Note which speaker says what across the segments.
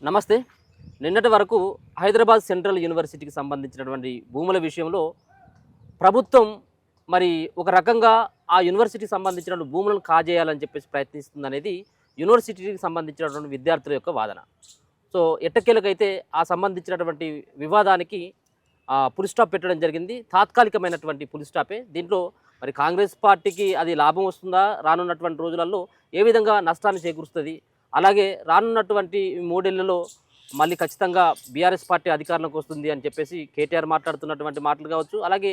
Speaker 1: నమస్తే. నిన్నటి వరకు హైదరాబాద్ సెంట్రల్ యూనివర్సిటీకి సంబంధించినటువంటి భూముల విషయంలో ప్రభుత్వం మరి ఒక రకంగా ఆ యూనివర్సిటీకి సంబంధించిన భూములను కాజేయాలని చెప్పేసి ప్రయత్నిస్తుందనేది యూనివర్సిటీకి సంబంధించినటువంటి విద్యార్థుల యొక్క వాదన. సో ఎట్టకేలకైతే ఆ సంబంధించినటువంటి వివాదానికి పులి స్టాప్ పెట్టడం జరిగింది. తాత్కాలికమైనటువంటి పులి స్టాపే. దీంట్లో మరి కాంగ్రెస్ పార్టీకి అది లాభం వస్తుందా, రానున్నటువంటి రోజులలో ఏ విధంగా నష్టాన్ని చేకూరుస్తుంది, అలాగే రానున్నటువంటి 3 ఏళ్లలో మళ్ళీ ఖచ్చితంగా బీఆర్ఎస్ పార్టీ అధికారంలోకి వస్తుంది అని చెప్పేసి కేటీఆర్ మాట్లాడుతున్నటువంటి మాటలు కావచ్చు, అలాగే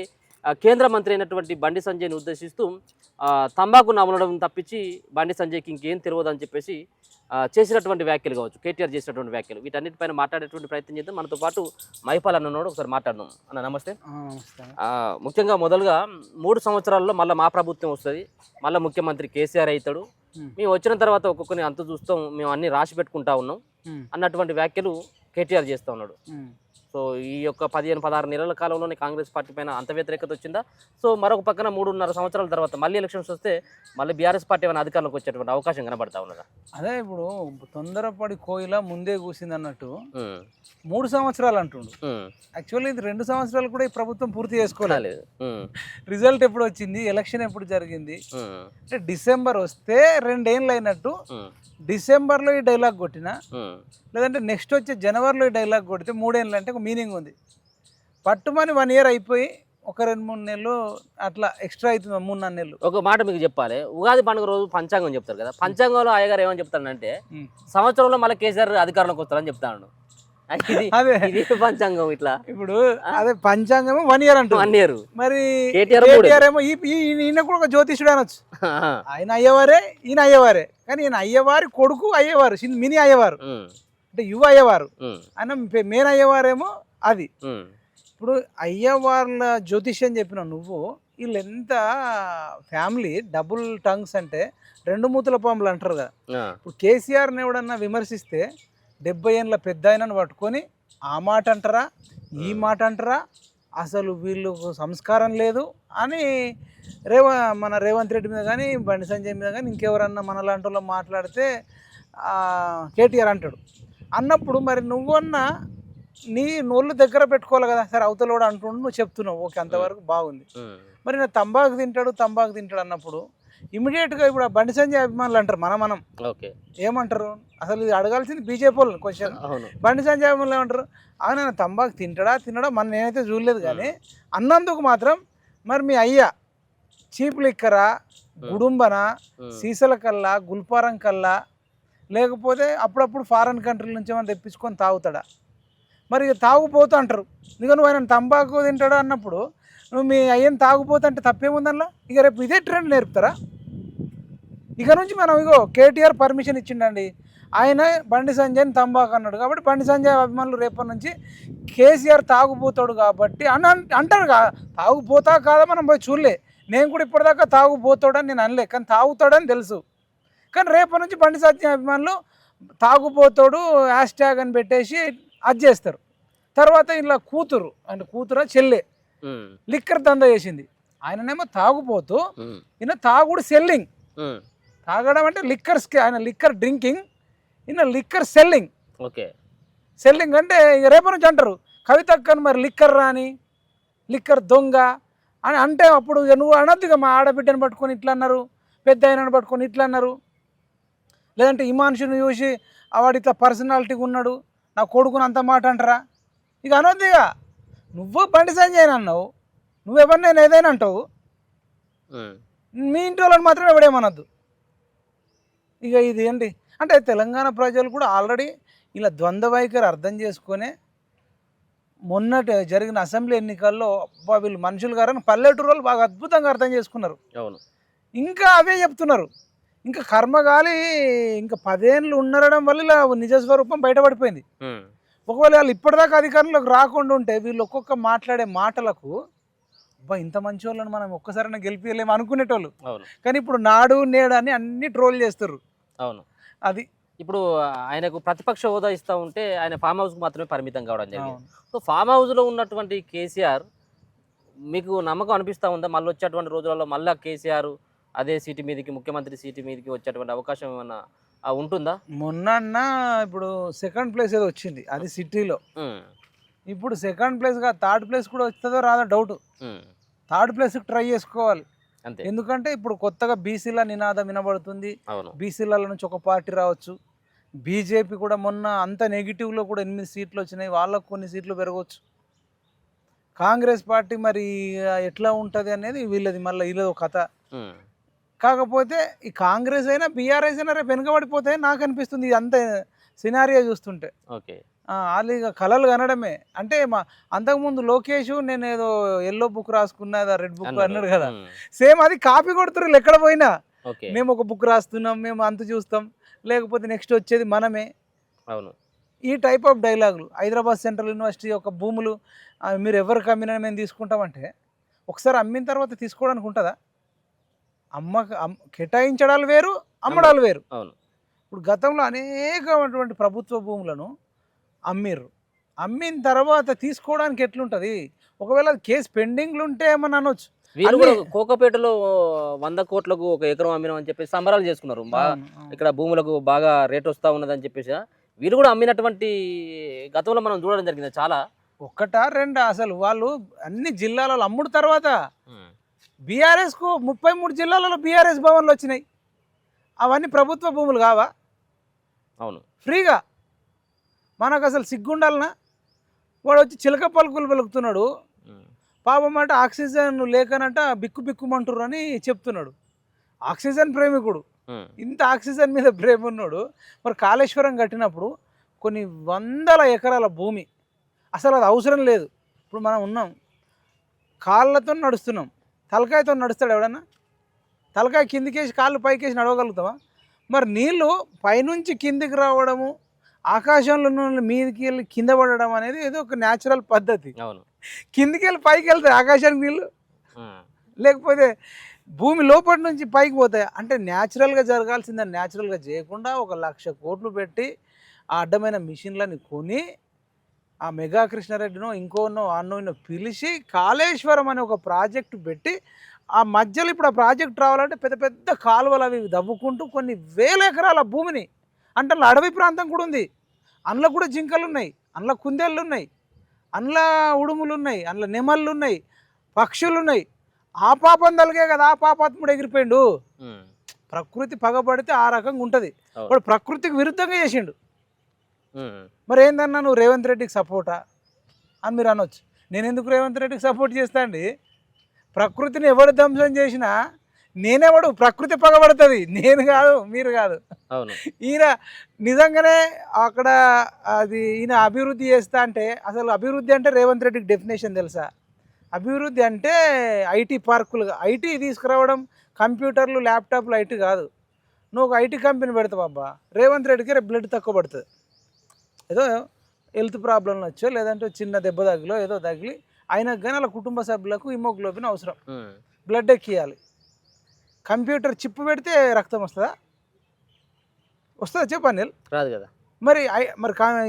Speaker 1: కేంద్ర మంత్రి అయినటువంటి బండి సంజయ్ని ఉద్దేశిస్తూ తంబాకు నమలడం తప్పించి బండి సంజయ్కి ఇంకేం తెలియదని చెప్పేసి చేసినటువంటి వ్యాఖ్యలు కావచ్చు, కేటీఆర్ చేసినటువంటి వ్యాఖ్యలు, వీటన్నిటిపైన మాట్లాడేటువంటి ప్రయత్నం చేద్దాం. మనతో పాటు మైపాల్ అన్నోడు ఒకసారి మాట్లాడదాం. అన్న నమస్తే. ముఖ్యంగా మొదలుగా 3 సంవత్సరాల్లో మళ్ళీ మా ప్రభుత్వం వస్తుంది, మళ్ళీ ముఖ్యమంత్రి కేసీఆర్ అవుతాడు, మేము వచ్చిన తర్వాత ఒక్కొక్కరిని అంత చూస్తాం, మేము అన్ని రాసి పెట్టుకుంటా ఉన్నాం అన్నటువంటి వ్యాఖ్యలు కేటీఆర్ చేస్తూ ఉన్నాడు. సో ఈ యొక్క 15-16 నెలల కాలంలోనే కాంగ్రెస్ పార్టీ పైన అంత వ్యతిరేకత వచ్చిందా? సో మరొక పక్కన 3.5 సంవత్సరాల తర్వాత మళ్ళీ ఎలక్షన్స్ వస్తే మళ్ళీ బీఆర్ఎస్ పార్టీ ఏమైనా అధికారంలోకి వచ్చేటువంటి అవకాశం కనబడతా ఉన్నదా?
Speaker 2: అదే ఇప్పుడు తొందరపడి కోయిల ముందే కూసింది అన్నట్టు 3 సంవత్సరాలు అంటుండు. యాక్చువల్లీ ఇది 2 సంవత్సరాలు కూడా ఈ ప్రభుత్వం పూర్తి చేసుకోలేదు. రిజల్ట్ ఎప్పుడు వచ్చింది, ఎలక్షన్ ఎప్పుడు జరిగింది అంటే డిసెంబర్ వస్తే 2 ఏళ్ళు అయినట్టు. డిసెంబర్లో ఈ డైలాగ్ కొట్టినా, లేదంటే నెక్స్ట్ వచ్చే జనవరిలో ఈ డైలాగ్ కొడితే 3 ఏళ్ళు అంటే ఒక మీనింగ్ ఉంది. పట్టుమని 1 ఇయర్ అయిపోయి ఒక 2-3 నెలలు అట్లా ఎక్స్ట్రా అవుతుంది, 3-4 నెలలు.
Speaker 1: ఒక మాట మీకు చెప్పాలి, ఉగాది పండుగ రోజు పంచాంగం చెప్తారు కదా, పంచాంగంలో అయ్యగారు ఏమని చెప్తాడంటే సంవత్సరంలో మళ్ళీ కేసీఆర్ అధికారంలోకి వస్తారని చెప్తాడు. అదే పంచాంగం ఇట్లా.
Speaker 2: ఇప్పుడు అదే పంచాంగం 1 ఇయర్ అంటే
Speaker 1: 1 ఇయర్.
Speaker 2: మరి కేటీఆర్ ఏమో ఈయన కూడా ఒక జ్యోతిష్యుడు అనొచ్చు. ఆయన అయ్యవారే, ఈయన అయ్యవారే, కానీ ఈయన అయ్యవారి కొడుకు అయ్యవారు, మినీ అయ్యవారు అంటే యువ అయ్యవారు, ఆయన మెయిన్ అయ్యవారేమో అది. ఇప్పుడు అయ్యవార్ల జ్యోతిష్యం చెప్పిన నువ్వు, వీళ్ళు ఎంత ఫ్యామిలీ డబుల్ టంగ్స్ అంటే 2 మూతుల పాములు అంటారు కదా. ఇప్పుడు కేసీఆర్ని ఎవడన్నా విమర్శిస్తే 70 ఏళ్ళ పెద్ద ఆయనను పట్టుకొని ఆ మాట అంటారా, ఈ మాట అంటారా, అసలు వీళ్ళు సంస్కారం లేదు అని మన రేవంత్ రెడ్డి మీద కానీ బండి సంజయ్ మీద కానీ ఇంకెవరన్నా మన లాంటి వాళ్ళు మాట్లాడితే కేటీఆర్ అంటాడు. అన్నప్పుడు మరి నువ్వన్నా నీ నోళ్ళు దగ్గర పెట్టుకోవాలి కదా. సరే అవతల కూడా అంటుండు, నువ్వు చెప్తున్నావు, ఓకే, అంతవరకు బాగుంది. మరి నా తంబాకు తింటాడు అన్నప్పుడు ఇమీడియట్గా ఇప్పుడు బండి సంజయ్ అభిమానులు అంటారు, మనం
Speaker 1: ఓకే ఏమంటారు,
Speaker 2: అసలు ఇది అడగాల్సింది బీజేపీ వాళ్ళు క్వశ్చన్. బండి సంజయ్ అభిమానులు ఏమంటారు, ఆయన తంబాకు తినడా మన నేనైతే చూడలేదు, కానీ అన్నందుకు మాత్రం మరి మీ అయ్యా చీప్ లిక్కరా, గుడుంబన, సీసల కల్లా, గుల్పారం కల్లా, లేకపోతే అప్పుడప్పుడు ఫారెన్ కంట్రీల నుంచి ఏమైనా తెప్పించుకొని తాగుతాడా? మరి తాగుపోతూ అంటారు. ఇక నువ్వు ఆయన తంబాకు తింటాడా అన్నప్పుడు నువ్వు మీ అయ్యని తాగుపోతా అంటే తప్పేముందల్లా? ఇక రేపు ఇదే ట్రెండ్ నేర్పుతారా? ఇక నుంచి మనం కేటీఆర్ పర్మిషన్ ఇచ్చిండండి, ఆయన బండి సంజయ్ని తంబాకు అన్నాడు కాబట్టి బండి సంజయ్ అభిమానులు రేపటి నుంచి కేసీఆర్ తాగుపోతాడు కాబట్టి అని అంటారు. తాగుపోతా కాదా మనం పోయి చూడలే, నేను కూడా ఇప్పటిదాకా తాగుపోతాడని నేను అనలే, కానీ తాగుతాడని తెలుసు. కానీ రేపటి నుంచి బండి సంజయ్ అభిమానులు తాగుపోతాడు హ్యాష్ అని పెట్టేసి అది చేస్తారు. తర్వాత ఇలా కూతురా చెల్లె లిక్కర్ దందా చేసింది, ఆయననేమో తాగుపోతూ ఈయన తాగుడు సెల్లింగ్. తాగడం అంటే ఆయన లిక్కర్ డ్రింకింగ్, ఈయన లిక్కర్ సెల్లింగ్.
Speaker 1: ఓకే,
Speaker 2: సెల్లింగ్ అంటే ఇక రేపటి నుంచి అంటారు కవితక్కని మరి లిక్కర్ రాని, లిక్కర్ దొంగ అని అంటే అప్పుడు నువ్వు అనొద్దుగా మా ఆడబిడ్డను పట్టుకొని ఇట్లా అన్నారు, పెద్ద ఆయనను పట్టుకొని ఇట్లా అన్నారు, లేదంటే ఈ మనిషిని చూసి వాడు ఇట్లా పర్సనాలిటీగా ఉన్నాడు, నా కొడుకుని అంత మాట అంటారా? ఇక అనొద్దుగా. నువ్వు బండి సంజయ్ అన్నావు, నువ్వెవరు నేను ఏదైనా అంటావు, మీ ఇంటి వాళ్ళని మాత్రం ఎవడేమనొద్దు. ఇక ఇది ఏంటి అంటే తెలంగాణ ప్రజలు కూడా ఆల్రెడీ ఇలా ద్వంద్వ వైఖరి అర్థం చేసుకునే మొన్నటి జరిగిన అసెంబ్లీ ఎన్నికల్లో వీళ్ళు మనుషులు గారని పల్లెటూరు వాళ్ళు బాగా అద్భుతంగా అర్థం చేసుకున్నారు. ఇంకా అవే చెప్తున్నారు. ఇంకా కర్మగాలి ఇంకా 10 ఏళ్ళు ఉండడం వల్ల ఇలా నిజస్వరూపం బయటపడిపోయింది. ఒకవేళ వాళ్ళు ఇప్పటిదాకా అధికారంలోకి రాకుండా ఉంటే వీళ్ళు ఒక్కొక్క మాట్లాడే మాటలకు ఇంత మంచి వాళ్ళని మనం ఒక్కసారైనా గెలిపియలేము అనుకునేటోళ్ళు. కానీ ఇప్పుడు నాడు నేడు అని అన్ని ట్రోల్ చేస్తారు.
Speaker 1: అవును,
Speaker 2: అది
Speaker 1: ఇప్పుడు ఆయనకు ప్రతిపక్ష హోదా ఇస్తూ ఉంటే ఆయన ఫామ్ హౌస్కి మాత్రమే పరిమితం కావడం జరిగింది. సో ఫామ్ హౌస్లో ఉన్నటువంటి కేసీఆర్ మీకు నమ్మకం అనిపిస్తూ ఉందా మళ్ళీ వచ్చేటువంటి రోజులలో మళ్ళీ కేసీఆర్ అదే సీటు మీదకి, ముఖ్యమంత్రి సీటు మీదకి వచ్చేటువంటి అవకాశం ఏమన్నా ఉంటుందా?
Speaker 2: మొన్న ఇప్పుడు సెకండ్ ప్లేస్ ఏదో వచ్చింది, అది సిటీలో. ఇప్పుడు సెకండ్ ప్లేస్గా థర్డ్ ప్లేస్ కూడా వస్తుందో రాదో డౌట్. థర్డ్ ప్లేస్కి ట్రై చేసుకోవాలి.
Speaker 1: అంతే.
Speaker 2: ఎందుకంటే ఇప్పుడు కొత్తగా బీసీల నినాదం వినబడుతుంది. బీసీల నుంచి ఒక పార్టీ రావచ్చు. బీజేపీ కూడా మొన్న అంత నెగిటివ్లో కూడా 8 సీట్లు వచ్చినాయి, వాళ్ళకు కొన్ని సీట్లు పెరగవచ్చు. కాంగ్రెస్ పార్టీ మరి ఎట్లా ఉంటుంది అనేది వీళ్ళది మళ్ళీ వీళ్ళది కథ. కాకపోతే ఈ కాంగ్రెస్ అయినా బీఆర్ఎస్ అయినా రేపు వెనుకబడిపోతాయి నాకు అనిపిస్తుంది, ఇది అంత సినారియో చూస్తుంటే.
Speaker 1: ఓకే,
Speaker 2: వాళ్ళు ఇక కళలు కనడమే. అంటే అంతకుముందు లోకేష్ నేను ఏదో ఎల్లో బుక్ రాసుకున్నదా రెడ్ బుక్ అన్నాడు కదా, సేమ్ అది కాపీ కొడుతున్నారు ఎక్కడ పోయినా. మేము ఒక బుక్ రాస్తున్నాం, మేము అంత చూస్తాం, లేకపోతే నెక్స్ట్ వచ్చేది మనమే.
Speaker 1: అవును,
Speaker 2: ఈ టైప్ ఆఫ్ డైలాగులు. హైదరాబాద్ సెంట్రల్ యూనివర్సిటీ యొక్క భూములు మీరు ఎవరికి అమ్మినా మేము తీసుకుంటామంటే ఒకసారి అమ్మిన తర్వాత తీసుకోవడానికి ఉంటుందా? కేటాయించడాలు వేరు, అమ్మడాలు వేరు.
Speaker 1: అవును.
Speaker 2: ఇప్పుడు గతంలో అనేకమైనటువంటి ప్రభుత్వ భూములను అమ్మిర్రు. అమ్మిన తర్వాత తీసుకోవడానికి ఎట్లుంటుంది? ఒకవేళ కేసు పెండింగ్లు ఉంటే ఏమన్నా అనొచ్చు.
Speaker 1: వీళ్ళు కూడా కోకపేటలో 100 కోట్లకు ఒక ఎకరం అమ్మినాం అని చెప్పేసి సంబరాలు చేసుకున్నారు. ఇక్కడ భూములకు బాగా రేట్ వస్తూ ఉన్నదని చెప్పేసి వీళ్ళు కూడా అమ్మినటువంటి గతంలో మనం చూడడం జరిగింది చాలా.
Speaker 2: ఒకటా రెండా? అసలు వాళ్ళు అన్ని జిల్లాలలో అమ్ముడు తర్వాత బీఆర్ఎస్కు 33 జిల్లాలలో బీఆర్ఎస్ భవన్లు వచ్చినాయి. అవన్నీ ప్రభుత్వ భూములు కావా?
Speaker 1: అవును,
Speaker 2: ఫ్రీగా. మనకు అసలు సిగ్గుండాలనా? వాడు వచ్చి చిలక పలుకులు పలుకుతున్నాడు, పాపం అంటే ఆక్సిజన్ లేకనంట బిక్కు బిక్కుమంటుర్రు అని చెప్తున్నాడు. ఆక్సిజన్ ప్రేమికుడు, ఇంత ఆక్సిజన్ మీద ప్రేమ ఉన్నాడు. మరి కాళేశ్వరం కట్టినప్పుడు కొన్ని 100 ఎకరాల భూమి అసలు అది అవసరం లేదు. ఇప్పుడు మనం ఉన్నాం, కాళ్ళతో నడుస్తున్నాం, తలకాయతో నడుస్తాడు ఎవడన్నా? తలకాయ కిందికేసి కాళ్ళు పైకేసి నడవగలుగుతామా? మరి నీళ్ళు పైనుంచి కిందికి రావడము, ఆకాశంలో మీదికి వెళ్ళి కింద పడడం అనేది ఏదో ఒక న్యాచురల్ పద్ధతి. కిందికి వెళ్ళి పైకి వెళ్తాయి ఆకాశానికి నీళ్ళు, లేకపోతే భూమి లోపటి నుంచి పైకి పోతాయి. అంటే న్యాచురల్గా జరగాల్సిందని న్యాచురల్గా చేయకుండా 1,00,000 కోట్లు పెట్టి ఆ అడ్డమైన మిషన్లని కొని ఆ మెగా కృష్ణారెడ్డినో ఇంకోనో అన్నో పిలిచి కాళేశ్వరం అనే ఒక ప్రాజెక్టు పెట్టి ఆ మధ్యలో ఇప్పుడు ఆ ప్రాజెక్ట్ రావాలంటే పెద్ద పెద్ద కాలువలు అవి దవ్వుకుంటూ కొన్ని వేల ఎకరాల భూమిని, అంటే అడవి ప్రాంతం కూడా ఉంది, అందులో కూడా జింకలు ఉన్నాయి, అందులో కుందేళ్ళు ఉన్నాయి, అందులో ఉడుములు ఉన్నాయి, అందులో నెమళ్ళు ఉన్నాయి, పక్షులు ఉన్నాయి. ఆ పాపం తలిగే కదా ఆ పాపాత్ముడు ఎగిరిపోయిండు. ప్రకృతి పగబడితే ఆ రకంగా ఉంటుంది. వాడు ప్రకృతికి విరుద్ధంగా చేసిండు. మరి ఏందన్నా నువ్వు రేవంత్ రెడ్డికి సపోర్టా అని మీరు అనొచ్చు. నేను ఎందుకు రేవంత్ రెడ్డికి సపోర్ట్ చేస్తా అండి? ప్రకృతిని ఎవడు ధ్వంసం చేసినా నేనెవడు, ప్రకృతి పగబడుతుంది, నేను కాదు, మీరు కాదు. ఈయన నిజంగానే అక్కడ అది ఈయన అభివృద్ధి చేస్తా అంటే, అసలు అభివృద్ధి అంటే రేవంత్ రెడ్డికి డెఫినేషన్ తెలుసా? అభివృద్ధి అంటే ఐటీ పార్కులుగా ఐటీ తీసుకురావడం, కంప్యూటర్లు ల్యాప్టాప్లు ఐటీ కాదు. నువ్వు ఒక ఐటీ కంపెనీ పెడతావు అబ్బా, రేవంత్ రెడ్డికి రేపు బ్లడ్ తక్కువ పడుతుంది, ఏదో హెల్త్ ప్రాబ్లంలు వచ్చో లేదంటే చిన్న దెబ్బ తగిలో ఏదో తగిలి అయినా కానీ వాళ్ళ కుటుంబ సభ్యులకు హిమోగ్లోబిన్ అవసరం, బ్లడ్ ఎక్కియాలి. కంప్యూటర్ చిప్ పెడితే రక్తం వస్తుందా? వస్తుందా చెప్పు అనిల్? రాదు కదా. మరి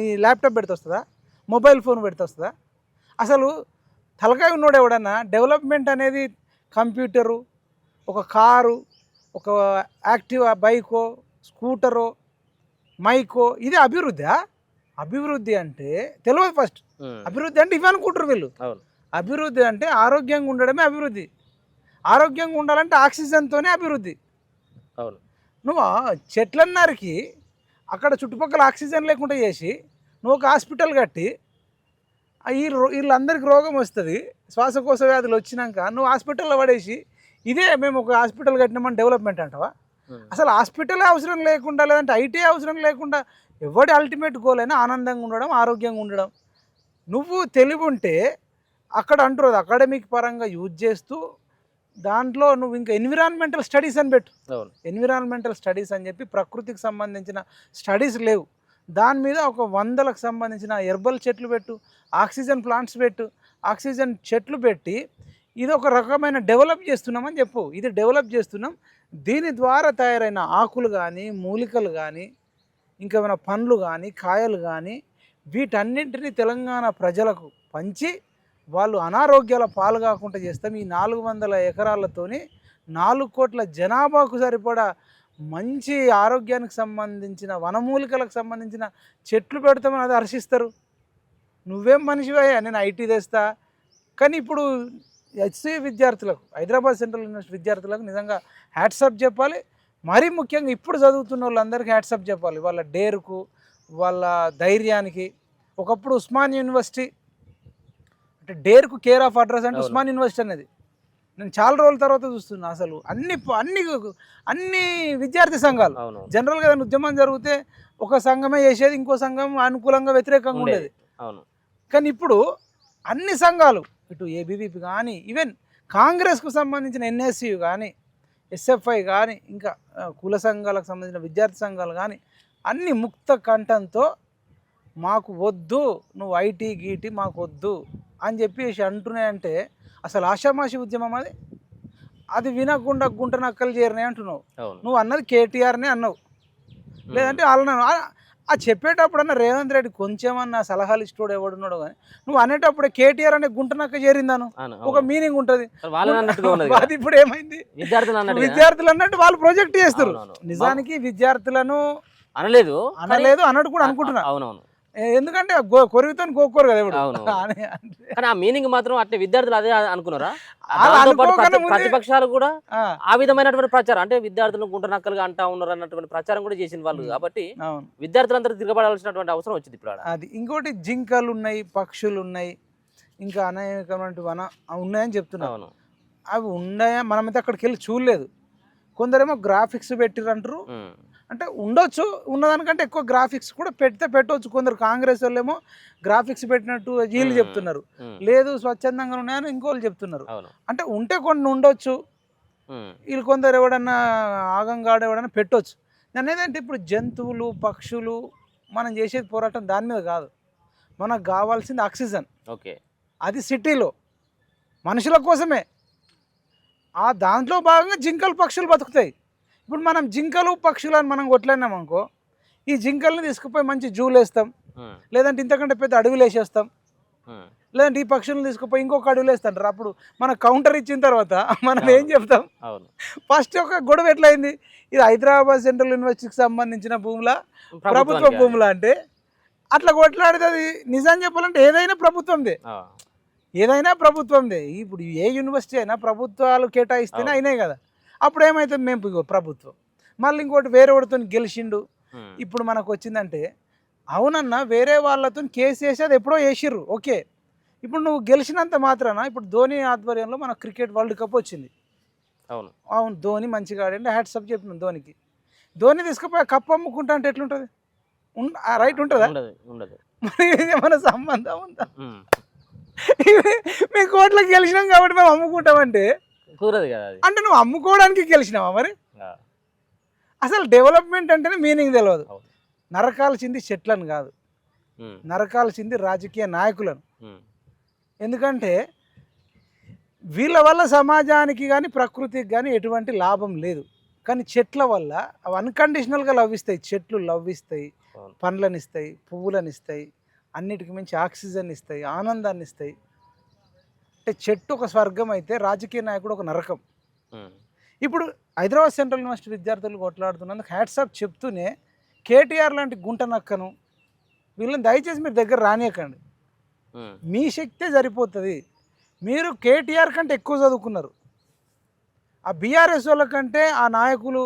Speaker 2: ఈ ల్యాప్టాప్ పెడితే వస్తుందా? మొబైల్ ఫోన్ పెడితే వస్తుందా? అసలు తలకాయ ఉన్నాడు ఎవడన్నా డెవలప్మెంట్ అనేది కంప్యూటరు, ఒక కారు, ఒక యాక్టివా బైకో స్కూటరో మైకో, ఇది అభివృద్ధి? అభివృద్ధి అంటే తెలియదు ఫస్ట్. అభివృద్ధి అంటే ఇవి అనుకుంటారు వీళ్ళు. అభివృద్ధి అంటే ఆరోగ్యంగా ఉండడమే అభివృద్ధి. ఆరోగ్యంగా ఉండాలంటే ఆక్సిజన్తోనే అభివృద్ధి. నువ్వు చెట్లన్నరికి అక్కడ చుట్టుపక్కల ఆక్సిజన్ లేకుండా చేసి నువ్వు ఒక హాస్పిటల్ కట్టి వీళ్ళందరికీ రోగం వస్తుంది, శ్వాసకోశ వ్యాధులు వచ్చినాక నువ్వు హాస్పిటల్లో పడేసి ఇదే మేము ఒక హాస్పిటల్ కట్టినామని డెవలప్మెంట్ అంటావా? అసలు హాస్పిటలే అవసరం లేకుండా లేదంటే ఐటీ అవసరం లేకుండా ఎవడి అల్టిమేట్ గోల్ అయినా ఆనందంగా ఉండడం, ఆరోగ్యంగా ఉండడం. నువ్వు తెలివి ఉంటే అక్కడ అంటున్నారు అకాడమిక్ పరంగా యూజ్ చేస్తూ దాంట్లో నువ్వు ఇంకా ఎన్విరాన్మెంటల్ స్టడీస్ అని పెట్టు. ఎన్విరాన్మెంటల్ స్టడీస్ అని చెప్పి ప్రకృతికి సంబంధించిన స్టడీస్ లేవు, దాని మీద ఒక 100లకు సంబంధించిన హెర్బల్ చెట్లు పెట్టు, ఆక్సిజన్ ప్లాంట్స్ పెట్టు, ఆక్సిజన్ చెట్లు పెట్టి ఇది ఒక రకమైన డెవలప్ చేస్తున్నామని చెప్పు. ఇది డెవలప్ చేస్తున్నాం, దీని ద్వారా తయారైన ఆకులు కానీ మూలికలు కానీ ఇంకేమైనా పండ్లు కానీ కాయలు కానీ వీటన్నింటినీ తెలంగాణ ప్రజలకు పంచి వాళ్ళు అనారోగ్యాల పాలు కాకుండా చేస్తాం. ఈ 400 ఎకరాలతోని 4 కోట్ల జనాభాకు సరిపడా మంచి ఆరోగ్యానికి సంబంధించిన వనమూలికలకు సంబంధించిన చెట్లు పెడతామని అది హర్షిస్తారు. నువ్వేం మనిషివయ్యా, నేను ఐటీ తెస్తా. కానీ ఇప్పుడు హెచ్సి విద్యార్థులకు, హైదరాబాద్ సెంట్రల్ యూనివర్సిటీ విద్యార్థులకు నిజంగా హ్యాట్సప్ చెప్పాలి. మరీ ముఖ్యంగా ఇప్పుడు చదువుతున్న వాళ్ళందరికీ హ్యాట్సప్ చెప్పాలి. వాళ్ళ డేరుకు, వాళ్ళ ధైర్యానికి. ఒకప్పుడు ఉస్మాన్ యూనివర్సిటీ అంటే డేర్కు కేర్ ఆఫ్ అడ్రస్ అంటే ఉస్మాన్ యూనివర్సిటీ అనేది నేను చాలా రోజుల తర్వాత చూస్తున్నా. అసలు అన్ని విద్యార్థి సంఘాలు జనరల్గా ఏదైనా ఉద్యమం జరిగితే ఒక సంఘమే చేసేది, ఇంకో సంఘం అనుకూలంగా వ్యతిరేకంగా ఉండేది. కానీ ఇప్పుడు అన్ని సంఘాలు, ఇటు ఏబీవీపీ కానీ, ఈవెన్ కాంగ్రెస్కు సంబంధించిన ఎన్ఎస్యు కానీ, ఎస్ఎఫ్ఐ కానీ, ఇంకా కుల సంఘాలకు సంబంధించిన విద్యార్థి సంఘాలు కానీ అన్ని ముక్త కంఠంతో మాకు వద్దు, నువ్వు ఐటీ గీటీ మాకు వద్దు అని చెప్పేసి అంటున్నాయంటే అసలు ఆషామాషి ఉద్యమం అది వినకుండా గుంట నక్కలు చేరినాయి అంటున్నావు. నువ్వు అన్నది కేటీఆర్నే అన్నావు, లేదంటే వాళ్ళని ఆ చెప్పేటప్పుడు అన్న రేవంత్ రెడ్డి కొంచెమన్నా సలహాలు ఇష్టోడు ఎవడున్నాడు కానీ నువ్వు అనేటప్పుడే కేటీఆర్ అనే గుంట నక్క చేరిందాను ఒక మీనింగ్ ఉంటుంది. అది ఇప్పుడు ఏమైంది, విద్యార్థులు అన్నట్టు వాళ్ళు ప్రొజెక్ట్ చేస్తారు. నిజానికి విద్యార్థులను అనలేదు అన్నట్టు కూడా అనుకుంటున్నా. ఎందుకంటే కొరివితో కోరుకోరు కదా ఇప్పుడు.
Speaker 1: కానీ ఆ మీనింగ్ మాత్రం అట్లా విద్యార్థులు అదే అనుకున్నారా? ప్రతిపక్షాలు కూడా ఆ విధమైనటువంటి ప్రచారం, అంటే విద్యార్థులను గుంట నక్కలుగా అంటా ఉన్నారు అన్నటువంటి ప్రచారం కూడా చేసిన వాళ్ళు. కాబట్టి విద్యార్థులందరూ తిరగబడాల్సినటువంటి అవసరం వచ్చింది ఇప్పుడు.
Speaker 2: అది ఇంకోటి జింకలు ఉన్నాయి, పక్షులు ఉన్నాయి, ఇంకా అనేకమైన వన ఉన్నాయని చెప్తున్నాను. అవి ఉన్నాయా మనమైతే అక్కడికి వెళ్ళి చూడలేదు. కొందరేమో గ్రాఫిక్స్ పెట్టిరంటారు, అంటే ఉండొచ్చు, ఉన్నదానికంటే ఎక్కువ గ్రాఫిక్స్ కూడా పెట్టవచ్చు. కొందరు కాంగ్రెస్ వాళ్ళేమో గ్రాఫిక్స్ పెట్టినట్టు వీళ్ళు చెప్తున్నారు, లేదు స్వచ్ఛందంగా ఉన్నాయని ఇంకోళ్ళు చెప్తున్నారు. అంటే ఉంటే కొన్ని ఉండొచ్చు, వీళ్ళు కొందరు ఎవడన్నా ఆగంగాడు ఎవడన్నా పెట్టవచ్చు. దాని ఏదంటే ఇప్పుడు జంతువులు, పక్షులు మనం చేసేది పోరాటం దాని మీద కాదు, మనకు కావాల్సింది ఆక్సిజన్. ఓకే, అది సిటీలో మనుషుల కోసమే. ఆ దాంట్లో భాగంగా జింకలు, పక్షులు బతుకుతాయి. ఇప్పుడు మనం జింకలు, పక్షులను మనం కొట్లాడినాం అనుకో, ఈ జింకల్ని తీసుకుపోయి మంచి జూలు వేస్తాం, లేదంటే ఇంతకంటే పెద్ద అడవిలు వేసేస్తాం, లేదంటే ఈ పక్షులను తీసుకుపోయి ఇంకొక అడవిలు వేస్తాంటారు. అప్పుడు మన కౌంటర్ ఇచ్చిన తర్వాత మనం ఏం చెప్తాం? ఫస్ట్ ఒక గొడవ ఎట్లయింది, ఇది హైదరాబాద్ సెంట్రల్ యూనివర్సిటీకి సంబంధించిన భూముల, ప్రభుత్వ భూముల అంటే అట్లా కొట్లాడితే అది నిజం చెప్పాలంటే ఏదైనా ప్రభుత్వందే, ఏదైనా ప్రభుత్వందే. ఇప్పుడు ఏ యూనివర్సిటీ అయినా ప్రభుత్వాలు కేటాయిస్తేనే అయినాయి కదా. అప్పుడు ఏమవుతుంది, మేము ప్రభుత్వం మళ్ళీ ఇంకోటి వేరే వాడితో గెలిచిండు. ఇప్పుడు మనకు వచ్చిందంటే అవునన్నా వేరే వాళ్ళతో కేసు వేసి అది ఎప్పుడో వేసిర్రు, ఓకే. ఇప్పుడు నువ్వు గెలిచినంత మాత్రాన ఇప్పుడు ధోని ఆధ్వర్యంలో మన క్రికెట్ వరల్డ్ కప్ వచ్చింది. అవును ధోని మంచిగా ఆడండి, హ్యాట్సప్ చెప్పినాం ధోనికి. ధోని తీసుకుపోయి కప్పు అమ్ముకుంటా అంటే ఎట్లుంటుంది? రైట్ ఉంటుందా? మరి ఏమైనా సంబంధం ఉందా? మేము కోట్లకు గెలిచినాం కాబట్టి మేము అమ్ముకుంటామంటే కుదరదు కదా. అంటే నువ్వు అమ్ముకోవడానికి గెలిచినావా? మరి అసలు డెవలప్మెంట్ అంటేనే మీనింగ్ తెలియదు. నరకాల్సింది చెట్లను కాదు, నరకాల్సింది రాజకీయ నాయకులను. ఎందుకంటే వీళ్ళ వల్ల సమాజానికి కానీ ప్రకృతికి కానీ ఎటువంటి లాభం లేదు. కానీ చెట్ల వల్ల అవి అన్కండిషనల్గా లవ్ ఇస్తాయి. చెట్లు లవ్ ఇస్తాయి, పండ్లను ఇస్తాయి, పువ్వులను ఇస్తాయి, అన్నిటికి మించి ఆక్సిజన్ ఇస్తాయి, ఆనందాన్ని ఇస్తాయి. అంటే చెట్టు ఒక స్వర్గం అయితే రాజకీయ నాయకుడు ఒక నరకం. ఇప్పుడు హైదరాబాద్ సెంట్రల్ యూనివర్సిటీ విద్యార్థులు కొట్లాడుతున్నందుకు హ్యాట్సాప్ చెప్తూనే కేటీఆర్ లాంటి గుంట నక్కను వీళ్ళని దయచేసి మీరు దగ్గర రానియకండి. మీ శక్తే సరిపోతుంది. మీరు కేటీఆర్ కంటే ఎక్కువ చదువుకున్నారు. ఆ బీఆర్ఎస్ వాళ్ళ కంటే ఆ నాయకులు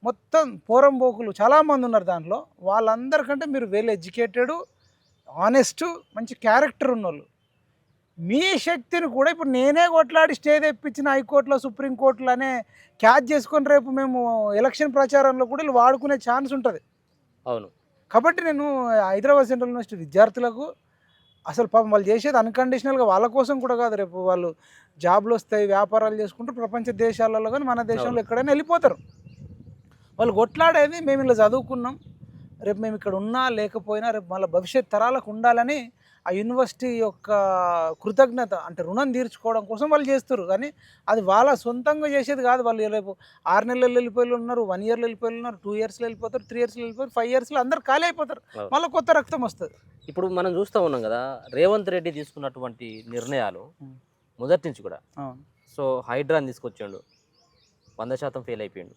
Speaker 2: మొత్తం పోరంబోకులు చాలామంది ఉన్నారు. దాంట్లో వాళ్ళందరికంటే మీరు వెల్ ఎడ్యుకేటెడ్, ఆనెస్ట్, మంచి క్యారెక్టర్ ఉన్నోళ్ళు. మీ శక్తిని కూడా ఇప్పుడు నేనే కొట్లాడి స్టే తెప్పించిన హైకోర్టులో, సుప్రీంకోర్టులోనే క్యాచ్ చేసుకొని రేపు మేము ఎలక్షన్ ప్రచారంలో కూడా వీళ్ళు వాడుకునే ఛాన్స్ ఉంటుంది. అవును, కాబట్టి నేను హైదరాబాద్ సెంట్రల్ యూనివర్సిటీ విద్యార్థులకు అసలు పాపం వాళ్ళు చేసేది అన్కండిషనల్గా వాళ్ళ కోసం కూడా కాదు. రేపు వాళ్ళు జాబ్లు వస్తాయి, వ్యాపారాలు చేసుకుంటూ ప్రపంచ దేశాలలో కానీ మన దేశంలో ఎక్కడైనా వెళ్ళిపోతారు. వాళ్ళు కొట్లాడేది మేము ఇలా చదువుకున్నాం, రేపు మేము ఇక్కడ ఉన్నా లేకపోయినా రేపు మళ్ళీ భవిష్యత్ తరాలకు ఉండాలని ఆ యూనివర్సిటీ యొక్క కృతజ్ఞత అంటే రుణం తీర్చుకోవడం కోసం వాళ్ళు చేస్తారు. కానీ అది వాళ్ళ సొంతంగా చేసేది కాదు. వాళ్ళు రేపు 6 నెలలు వెళ్ళిపోయి ఉన్నారు, 1 ఇయర్లో వెళ్ళిపోయి ఉన్నారు, 2 ఇయర్స్లో వెళ్ళిపోతారు, 3 ఇయర్స్లో వెళ్ళిపోతారు, 5 ఇయర్స్లో అందరు ఖాళీ అయిపోతారు, మళ్ళీ కొత్త రక్తం వస్తుంది.
Speaker 1: ఇప్పుడు మనం చూస్తూ ఉన్నాం కదా, రేవంత్ రెడ్డి తీసుకున్నటువంటి నిర్ణయాలు మొదటి నుంచి కూడా. సో హైడ్రాని తీసుకొచ్చాడు, 100% ఫెయిల్ అయిపోయాడు.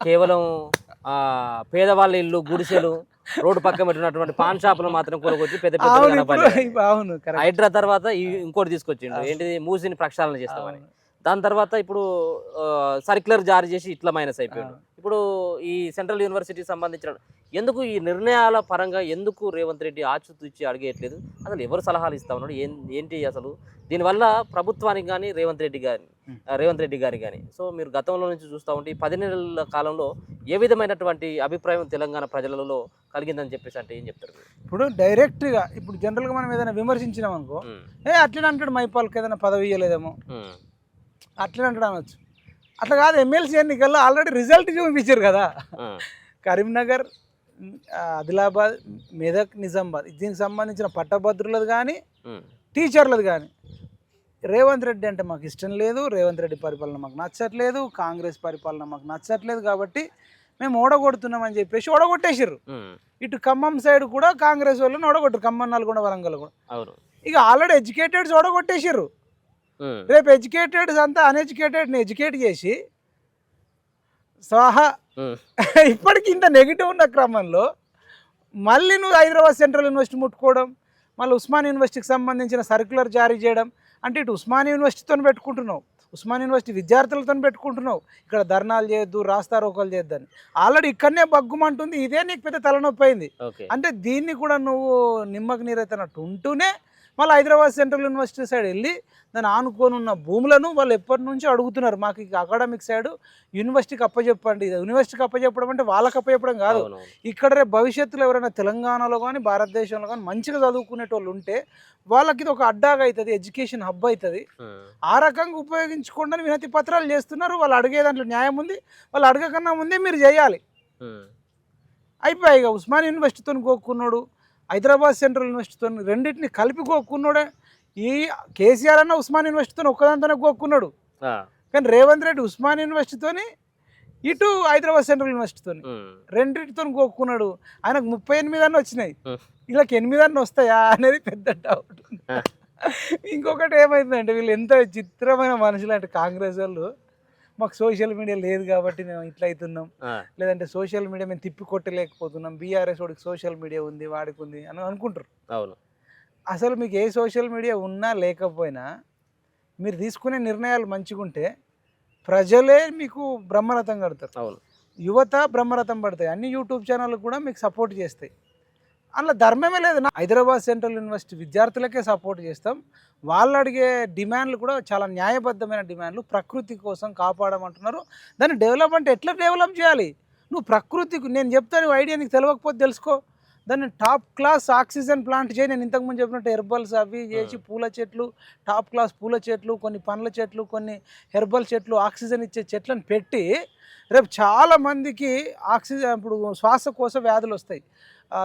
Speaker 1: కేవలం పేదవాళ్ళ ఇల్లు గుడిసెలు రోడ్డు పక్కన పెట్టినటువంటి పాన్ షాపులు మాత్రం కొనుక్కొచ్చి పెద్ద పెద్ద
Speaker 2: అవును
Speaker 1: హైడ్రా తర్వాత ఇంకోటి తీసుకొచ్చిండు ఏంటిది మూసిని ప్రక్షాళన చేస్తామని. దాని తర్వాత ఇప్పుడు సర్క్యులర్ జారీ చేసి ఇట్లా మైనస్ అయిపోయాడు. ఇప్పుడు ఈ సెంట్రల్ యూనివర్సిటీకి సంబంధించిన ఎందుకు ఈ నిర్ణయాల పరంగా ఎందుకు రేవంత్ రెడ్డి ఆచితూచి అడిగేయట్లేదు? అసలు ఎవరు సలహాలు ఇస్తా ఉన్నాడు? ఏంటి అసలు దీనివల్ల ప్రభుత్వానికి కానీ రేవంత్ రెడ్డి గారి కానీ సో మీరు గతంలో నుంచి చూస్తూ ఉంటే 10 నెలల కాలంలో ఏ విధమైనటువంటి అభిప్రాయం తెలంగాణ ప్రజలలో కలిగిందని చెప్పేసి అంటే ఏం చెప్తారు?
Speaker 2: ఇప్పుడు డైరెక్ట్గా ఇప్పుడు జనరల్గా మనం ఏదైనా విమర్శించినాం అనుకో, అట్లనే అంటాడు మైపాల్కి ఏదైనా పదవి ఇవ్వలేదేమో అట్లనే అంటాడు అనొచ్చు. అట్లా కాదు, ఎమ్మెల్సీ ఎన్నికల్లో ఆల్రెడీ రిజల్ట్ చూపించారు కదా. కరీంనగర్, ఆదిలాబాద్, మెదక్, నిజామాబాద్ దీనికి సంబంధించిన పట్టభద్రులది కానీ టీచర్లది కానీ రేవంత్ రెడ్డి అంటే మాకు ఇష్టం లేదు, రేవంత్ రెడ్డి పరిపాలన మాకు నచ్చట్లేదు, కాంగ్రెస్ పరిపాలన మాకు నచ్చట్లేదు కాబట్టి మేము ఓడగొడుతున్నామని చెప్పేసి ఓడగొట్టేసారు. ఇటు ఖమ్మం సైడ్ కూడా కాంగ్రెస్ వాళ్ళని ఓడగొట్టారు, ఖమ్మం, నల్గొండ, వరంగల్ కూడా. ఇక ఆల్రెడీ ఎడ్యుకేటెడ్స్ ఓడగొట్టేసారు. రేపు ఎడ్యుకేటెడ్స్ అంతా అన్ఎడ్యుకేటెడ్ని ఎడ్యుకేట్ చేసి స్వాహా. ఇప్పటికి ఇంత నెగిటివ్ ఉన్న క్రమంలో మళ్ళీ నువ్వు హైదరాబాద్ సెంట్రల్ యూనివర్సిటీ ముట్టుకోవడం, మళ్ళీ ఉస్మాన్ యూనివర్సిటీకి సంబంధించిన సర్క్యులర్ జారీ చేయడం అంటే ఇటు ఉస్మాన్ యూనివర్సిటీతో పెట్టుకుంటున్నావు, ఉస్మాన్ యూనివర్సిటీ విద్యార్థులతో పెట్టుకుంటున్నావు, ఇక్కడ ధర్నాలు చేయొద్దు, రాస్తారోకలు చేయొద్దని. ఆల్రెడీ ఇక్కడనే బగ్గుమంటుంది, ఇదే నీకు పెద్ద తలనొప్పి అయింది. అంటే దీన్ని కూడా నువ్వు నిమ్మకు నీరైతున్నట్టు ఉంటూనే మళ్ళీ హైదరాబాద్ సెంట్రల్ యూనివర్సిటీ సైడ్ వెళ్ళి దాన్ని ఆనుకొని ఉన్న భూములను వాళ్ళు ఎప్పటి నుంచో అడుగుతున్నారు, మాకు ఇక అకాడమిక్ సైడ్ యూనివర్సిటీకి అప్పచెప్పండి. యూనివర్సిటీకి అప్పచెప్పడం అంటే వాళ్ళకి అప్పచెప్పడం కాదు, ఇక్కడ రేపు భవిష్యత్తులో ఎవరైనా తెలంగాణలో కానీ భారతదేశంలో కానీ మంచిగా చదువుకునేటోళ్ళు ఉంటే వాళ్ళకి ఇది ఒక అడ్డాగా అవుతుంది, ఎడ్యుకేషన్ హబ్ అవుతుంది. ఆ రకంగా ఉపయోగించుకోండి వినతి పత్రాలు చేస్తున్నారు. వాళ్ళు అడిగే దాంట్లో న్యాయం ఉంది, వాళ్ళు అడగకన్నా ముందే మీరు చేయాలి. అయిపోయాయి. ఇక ఉస్మాన్ యూనివర్సిటీతో కోక్కున్నాడు, హైదరాబాద్ సెంట్రల్ యూనివర్సిటీతో రెండింటిని కలిపి కోక్కున్నాడే. ఈ కేసీఆర్ అన్న ఉస్మాన్ యూనివర్సిటీతో ఒక్కదాంతోనే కోక్కున్నాడు, కానీ రేవంత్ రెడ్డి ఉస్మాన్ యూనివర్సిటీతోని ఇటు హైదరాబాద్ సెంట్రల్ యూనివర్సిటీతోని రెండింటితో కోక్కున్నాడు. ఆయనకు 38 అన్న వచ్చినాయి, వీళ్ళకి 8 అన్న వస్తాయా అనేది పెద్ద డౌట్. ఇంకొకటి ఏమైందంటే వీళ్ళు ఎంత చిత్రమైన మనుషులు అంటే కాంగ్రెస్ వాళ్ళు, మాకు సోషల్ మీడియా లేదు కాబట్టి మేము ఇట్లా అవుతున్నాం, లేదంటే సోషల్ మీడియా మేము తిప్పి కొట్టలేకపోతున్నాం, బీఆర్ఎస్ వాడికి సోషల్ మీడియా ఉంది వాడికి ఉంది అని అనుకుంటారు. అవును, అసలు మీకు ఏ సోషల్ మీడియా ఉన్నా లేకపోయినా మీరు తీసుకునే నిర్ణయాలు మంచిగా ఉంటే ప్రజలే మీకు బ్రహ్మరథం కడతారు. అవును, యువత బ్రహ్మరథం పడతాయి. అన్ని యూట్యూబ్ ఛానళ్ళు కూడా మీకు సపోర్ట్ చేస్తాయి. అందులో ధర్మమే లేదు. హైదరాబాద్ సెంట్రల్ యూనివర్సిటీ విద్యార్థులకే సపోర్ట్ చేస్తాం. వాళ్ళు అడిగే డిమాండ్లు కూడా చాలా న్యాయబద్ధమైన డిమాండ్లు, ప్రకృతి కోసం కాపాడమంటున్నారు. దాన్ని డెవలప్మెంట్ ఎట్లా డెవలప్ చేయాలి? నువ్వు ప్రకృతికి నేను చెప్తాను, ఐడియా నీకు తెలియకపోతే తెలుసుకో. దాన్ని టాప్ క్లాస్ ఆక్సిజన్ ప్లాంట్ చేయి. నేను ఇంతకుముందు చెప్పినట్టు హెర్బల్స్ అవి చేసి పూల చెట్లు, టాప్ క్లాస్ పూల చెట్లు, కొన్ని పండ్ల చెట్లు, కొన్ని హెర్బల్ చెట్లు, ఆక్సిజన్ ఇచ్చే చెట్లను పెట్టి రేపు చాలామందికి ఆక్సిజన్, ఇప్పుడు శ్వాసకోశ వ్యాధులు వస్తాయి,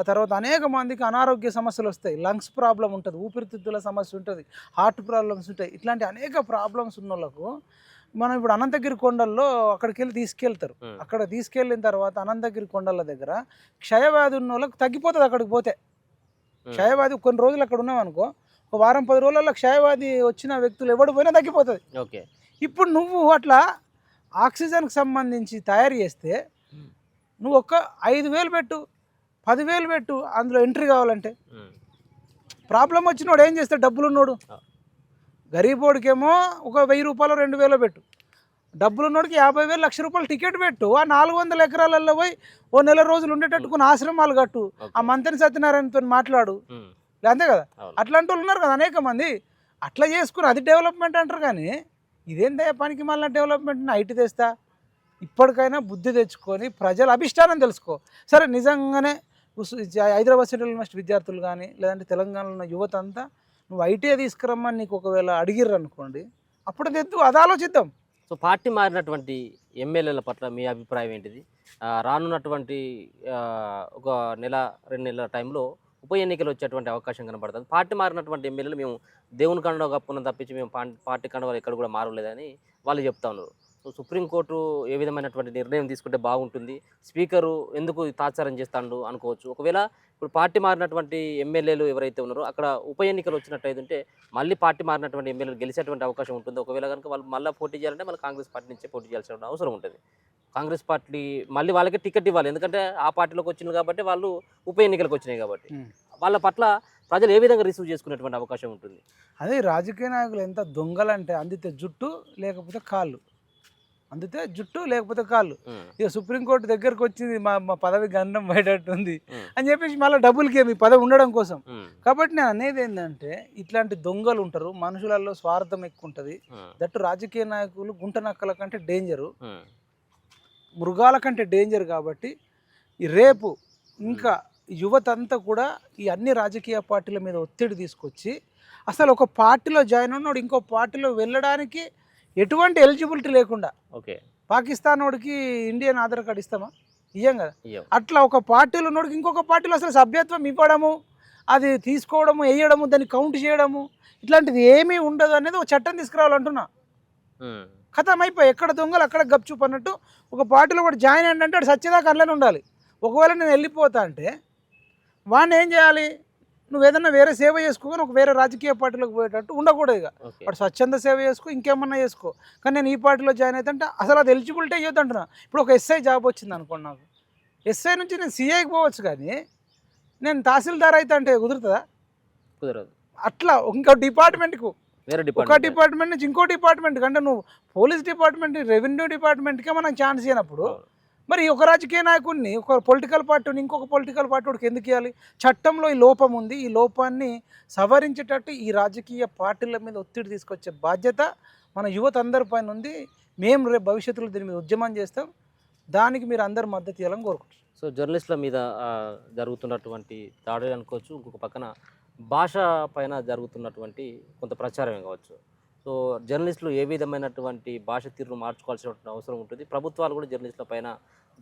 Speaker 2: తర్వాత అనేక మందికి అనారోగ్య సమస్యలు వస్తాయి, లంగ్స్ ప్రాబ్లం ఉంటుంది, ఊపిరితిత్తుల సమస్య ఉంటుంది, హార్ట్ ప్రాబ్లమ్స్ ఉంటాయి. ఇట్లాంటి అనేక ప్రాబ్లమ్స్ ఉన్న వాళ్ళకు మనం ఇప్పుడు అనంతగిరి కొండల్లో అక్కడికి వెళ్ళి తీసుకెళ్తారు. అక్కడ తీసుకెళ్ళిన తర్వాత అనంతగిరి కొండల దగ్గర క్షయవ్యాధి ఉన్న వాళ్ళకి తగ్గిపోతుంది. అక్కడికి పోతే క్షయవ్యాధి కొన్ని రోజులు అక్కడ ఉన్నామనుకో, ఒక వారం 10 రోజులలో క్షయవ్యాధి వచ్చిన వ్యక్తులు ఎవడు పోయినా తగ్గిపోతుంది. ఓకే, ఇప్పుడు నువ్వు అట్లా ఆక్సిజన్కి సంబంధించి తయారు చేస్తే నువ్వు ఒక 5,000 పెట్టు, 10,000 పెట్టు, అందులో ఎంట్రీ కావాలంటే. ప్రాబ్లం వచ్చినోడు ఏం చేస్తాడు? డబ్బులు ఉన్నోడు. గరీబోడికేమో ఒక 1,000 రూపాయలు 2,000 పెట్టు, డబ్బులు ఉన్నోడికి 50,000 లక్ష రూపాయలు టికెట్ పెట్టు. ఆ 400 ఎకరాలలో పోయి ఓ నెల రోజులు ఉండేటట్టు కొన్ని ఆశ్రమాలు కట్టు, ఆ మంత్రి సత్యనారాయణతో మాట్లాడు. అంతే కదా, అట్లాంటి వాళ్ళు ఉన్నారు కదా అనేక మంది. అట్లా చేసుకుని అది డెవలప్మెంట్ అంటారు. కానీ ఇదేందా పనికి మళ్ళీ డెవలప్మెంట్? ఐటీ తెస్తా. ఇప్పటికైనా బుద్ధి తెచ్చుకొని ప్రజల అభిష్టానం తెలుసుకో. సరే, నిజంగానే హైదరాబాద్ సెంట్రల్ యూనివర్సిటీ విద్యార్థులు కానీ లేదంటే తెలంగాణలో ఉన్న యువత అంతా నువ్వు ఐటీ తీసుకురమ్మని నీకు ఒకవేళ అడిగిర్రు అనుకోండి, అప్పుడు తెద్దు, అది ఆలోచిద్దాం.
Speaker 1: సో పార్టీ మారినటువంటి ఎమ్మెల్యేల పట్ల మీ అభిప్రాయం ఏంటిది? రానున్నటువంటి ఒక నెల 2 నెలల టైంలో ఉప ఎన్నికలు వచ్చేటువంటి అవకాశం కనబడుతుంది. పార్టీ మారినటువంటి ఎమ్మెల్యేలు మేము దేవుని కండవ కప్పుకున్నాం తప్పించి మేము పార్టీ కండవాలు ఎక్కడ కూడా మారలేదని వాళ్ళు చెప్తా ఉన్నారు. సో సుప్రీంకోర్టు ఏ విధమైనటువంటి నిర్ణయం తీసుకుంటే బాగుంటుంది, స్పీకరు ఎందుకు తాత్సారం చేస్తాడు అనుకోవచ్చు. ఒకవేళ ఇప్పుడు పార్టీ మారినటువంటి ఎమ్మెల్యేలు ఎవరైతే ఉన్నారో అక్కడ ఉప ఎన్నికలు వచ్చినట్టయితే మళ్ళీ పార్టీ మారినటువంటి ఎమ్మెల్యేలు గెలిచేటువంటి అవకాశం ఉంటుంది. ఒకవేళ కనుక వాళ్ళు మళ్ళీ పోటీ చేయాలంటే మళ్ళీ కాంగ్రెస్ పార్టీ నుంచే పోటీ చేయాల్సిన అవసరం ఉంటుంది. కాంగ్రెస్ పార్టీ మళ్ళీ వాళ్ళకి టికెట్ ఇవ్వాలి, ఎందుకంటే ఆ పార్టీలోకి వచ్చింది కాబట్టి, వాళ్ళు ఉప ఎన్నికలకు వచ్చినాయి కాబట్టి వాళ్ళ పట్ల ప్రజలు ఏ విధంగా రిసీవ్ చేసుకునేటువంటి అవకాశం ఉంటుంది.
Speaker 2: అదే రాజకీయ నాయకులు ఎంత దొంగలంటే అందితే జుట్టు లేకపోతే కాళ్ళు, అందితే జుట్టు లేకపోతే కాళ్ళు. ఇక సుప్రీంకోర్టు దగ్గరకు వచ్చింది మా పదవి గండం బయటట్టుంది అని చెప్పేసి మళ్ళీ డబ్బులకి మీ పదవి ఉండడం కోసం. కాబట్టి నేను అనేది ఏంటంటే ఇట్లాంటి దొంగలు ఉంటారు, మనుషులలో స్వార్థం ఎక్కువ ఉంటుంది. దట్టు రాజకీయ నాయకులు గుంట నక్కల కంటే డేంజరు, మృగాల కంటే డేంజర్. కాబట్టి ఈ రేపు ఇంకా యువత అంతా కూడా ఈ అన్ని రాజకీయ పార్టీల మీద ఒత్తిడి తీసుకొచ్చి అసలు ఒక పార్టీలో జాయిన్ ఉన్నాడు ఇంకో పార్టీలో వెళ్ళడానికి ఎటువంటి ఎలిజిబిలిటీ లేకుండా,
Speaker 1: ఓకే
Speaker 2: పాకిస్తాన్ వాడికి ఇండియన్ ఆధార్ కార్డు ఇస్తామా? ఇయ్యం కదా. అట్లా ఒక పార్టీలో ఉన్నోడికి ఇంకొక పార్టీలో అసలు సభ్యత్వం ఇవ్వడము, అది తీసుకోవడము, వేయడము, దాన్ని కౌంట్ చేయడము, ఇట్లాంటిది ఏమీ ఉండదు అనేది ఒక చట్టం తీసుకురావాలంటున్నా. ఖతం అయిపోయి ఎక్కడ దొంగలు అక్కడ గప్చుప్ అన్నట్టు ఒక పార్టీలో కూడా జాయిన్ అయ్యంటే వాడు సచ్చేదాకా అట్లనే ఉండాలి. ఒకవేళ నేను వెళ్ళిపోతా అంటే వాడిని ఏం చేయాలి? నువ్వు ఏదన్నా వేరే సేవ చేసుకోని ఒక వేరే రాజకీయ పార్టీలోకి పోయేటట్టు ఉండకూడదు. ఇక వాడు స్వచ్ఛంద సేవ చేసుకో, ఇంకేమన్నా చేసుకో, కానీ నేను ఈ పార్టీలో జాయిన్ అవుతుంటే అసలు అది ఎలిజిబిలిటీ అయ్యొద్దు అంటున్నా. ఇప్పుడు ఒక ఎస్ఐ జాబ్ వచ్చింది అనుకోండి, నాకు ఎస్ఐ నుంచి నేను సిఐకి పోవచ్చు, కానీ నేను తహసీల్దార్ అయితే అంటే కుదురుతుందా?
Speaker 1: కుదరదు.
Speaker 2: అట్లా ఇంకో డిపార్ట్మెంట్కు, ఒక
Speaker 1: డిపార్ట్మెంట్
Speaker 2: డిపార్ట్మెంట్ నుంచి ఇంకో డిపార్ట్మెంట్ అంటే నువ్వు పోలీస్ డిపార్ట్మెంట్, రెవెన్యూ డిపార్ట్మెంట్కే మనకు ఛాన్స్ ఇవ్వనప్పుడు మరి ఒక రాజకీయ నాయకుడిని ఒక పొలిటికల్ పార్టీని ఇంకొక పొలిటికల్ పార్టీకి ఎందుకు ఇవ్వాలి? చట్టంలో ఈ లోపం ఉంది, ఈ లోపాన్ని సవరించేటట్టు ఈ రాజకీయ పార్టీల మీద ఒత్తిడి తీసుకొచ్చే బాధ్యత మన యువత అందరి పైన ఉంది. మేము రేపు భవిష్యత్తులో దీని మీద ఉద్యమం చేస్తాం, దానికి మీరు అందరు మద్దతు ఇవ్వాలని కోరుకుంటున్నాం.
Speaker 1: సో జర్నలిస్టుల మీద జరుగుతున్నటువంటి దాడులు అనుకోవచ్చు, ఇంకొక పక్కన భాష పైన జరుగుతున్నటువంటి కొంత ప్రచారమే కావచ్చు. సో జర్నలిస్టులు ఏ విధమైనటువంటి భాష తీరును మార్చుకోవాల్సినటువంటి అవసరం ఉంటుంది, ప్రభుత్వాలు కూడా జర్నలిస్టుల పైన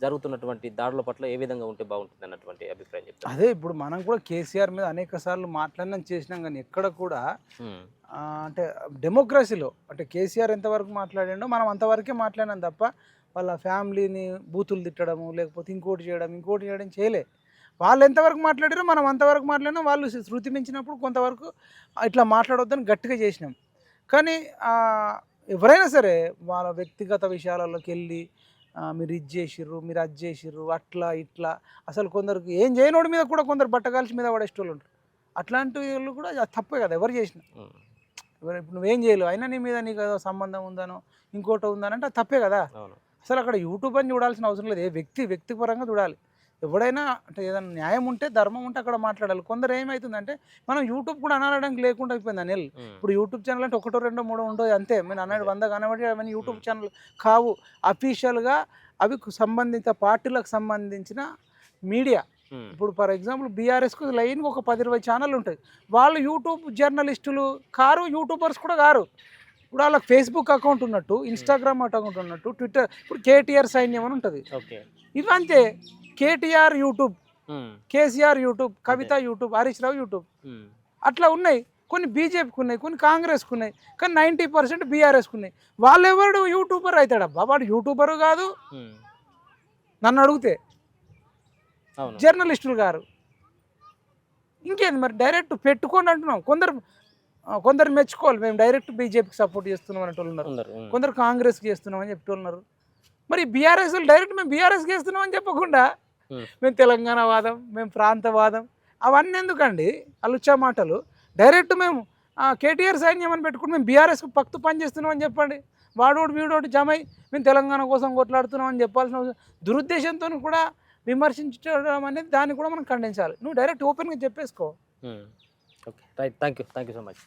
Speaker 1: జరుగుతున్నటువంటి దాడుల పట్ల ఏ విధంగా ఉంటే బాగుంటుంది అన్నటువంటి అభిప్రాయం చెప్తారు.
Speaker 2: అదే ఇప్పుడు మనం కూడా కేసీఆర్ మీద అనేక సార్లు మాట్లాడినాం చేసినాం, కానీ ఎక్కడ కూడా అంటే డెమోక్రసీలో అంటే కేసీఆర్ ఎంతవరకు మాట్లాడాడో మనం అంతవరకే మాట్లాడినాం తప్ప వాళ్ళ ఫ్యామిలీని బూతులు తిట్టడము లేకపోతే ఇంకోటి చేయడం చేయలే. వాళ్ళు ఎంతవరకు మాట్లాడారో మనం అంతవరకు మాట్లాడినా, వాళ్ళు శృతి మించినప్పుడు కొంతవరకు ఇట్లా మాట్లాడొద్దని గట్టిగా చేసినాం. కానీ ఎవరైనా సరే వాళ్ళ వ్యక్తిగత విషయాలలోకి వెళ్ళి మీరు ఇది చేసిర్రు, మీరు అది చేసిర్రు, అట్లా ఇట్లా, అసలు కొందరికి ఏం చేయనోడి మీద కూడా కొందరు బట్టగాల్చి మీద పడేసేవాళ్ళు ఉంటారు. అట్లాంటి వాళ్ళు కూడా తప్పే కదా ఎవరు చేసిన. ఇప్పుడు నువ్వేం చేయలేవు, అయినా నీ మీద నీకు ఏదో సంబంధం ఉందనో ఇంకోటి ఉందనంటే అది తప్పే కదా. అసలు అక్కడ యూట్యూబ్ అని చూడాల్సిన అవసరం లేదు, వ్యక్తిపరంగా చూడాలి. ఎవడైనా అంటే ఏదైనా న్యాయం ఉంటే ధర్మం ఉంటే అక్కడ మాట్లాడాలి. కొందరు ఏమవుతుందంటే మనం యూట్యూబ్ కూడా అనడానికి లేకుండా అయిపోయింది అనిల్. ఇప్పుడు యూట్యూబ్ ఛానల్ అంటే 1, 2, 3 ఉండవు అంతే. నేను అన్నది 100 కనబడి అవన్నీ యూట్యూబ్ ఛానల్ కావు. అఫీషియల్గా అవి సంబంధిత పార్టీలకు సంబంధించిన మీడియా. ఇప్పుడు ఫర్ ఎగ్జాంపుల్ బీఆర్ఎస్కు లైన్గా ఒక 10-20 ఛానల్ ఉంటాయి. వాళ్ళు యూట్యూబ్ జర్నలిస్టులు కారు, యూట్యూబర్స్ కూడా కారు. ఇప్పుడు వాళ్ళకి ఫేస్బుక్ అకౌంట్ ఉన్నట్టు, ఇన్స్టాగ్రామ్ అకౌంట్ ఉన్నట్టు, ట్విట్టర్, ఇప్పుడు కేటీఆర్ సైన్యం అని ఉంటుంది. ఇవంతే, కేటీఆర్ యూట్యూబ్, కేసీఆర్ యూట్యూబ్, కవిత యూట్యూబ్, హరీష్ రావు యూట్యూబ్, అట్లా ఉన్నాయి. కొన్ని బీజేపీకి ఉన్నాయి, కొన్ని కాంగ్రెస్కి ఉన్నాయి, కానీ 90% బీఆర్ఎస్కి ఉన్నాయి. వాళ్ళెవరు యూట్యూబర్ అవుతాడబ్బా? వాడు యూట్యూబరు కాదు నన్ను అడిగితే, జర్నలిస్టులు గారు. ఇంకేంది మరి, డైరెక్ట్ పెట్టుకోండి అంటున్నాం. కొందరు మెచ్చుకోవాలి, మేము డైరెక్ట్ బీజేపీకి సపోర్ట్ చేస్తున్నాం అనేటోళ్ళు ఉన్నారు, కొందరు కాంగ్రెస్కి చేస్తున్నామని చెప్పేవాళ్ళు. మరి బీఆర్ఎస్ డైరెక్ట్ మేము బీఆర్ఎస్కి చేస్తున్నామని చెప్పకుండా మేము తెలంగాణ వాదం, మేము ప్రాంతవాదం, అవన్నీ ఎందుకండి అలుచా మాటలు? డైరెక్ట్ మేము కేటీఆర్ సైన్యం అని పెట్టుకుని మేము బీఆర్ఎస్కి పక్తు పని చేస్తున్నామని చెప్పండి. వాడోడు వీడోడు జమై మేము తెలంగాణ కోసం కొట్లాడుతున్నాం అని చెప్పాల్సిన దురుద్దేశంతో కూడా విమర్శించడం అనేది దాన్ని కూడా మనం ఖండించాలి. నువ్వు డైరెక్ట్ ఓపెన్గా చెప్పేసుకో.
Speaker 1: Okay, right, thank you so much.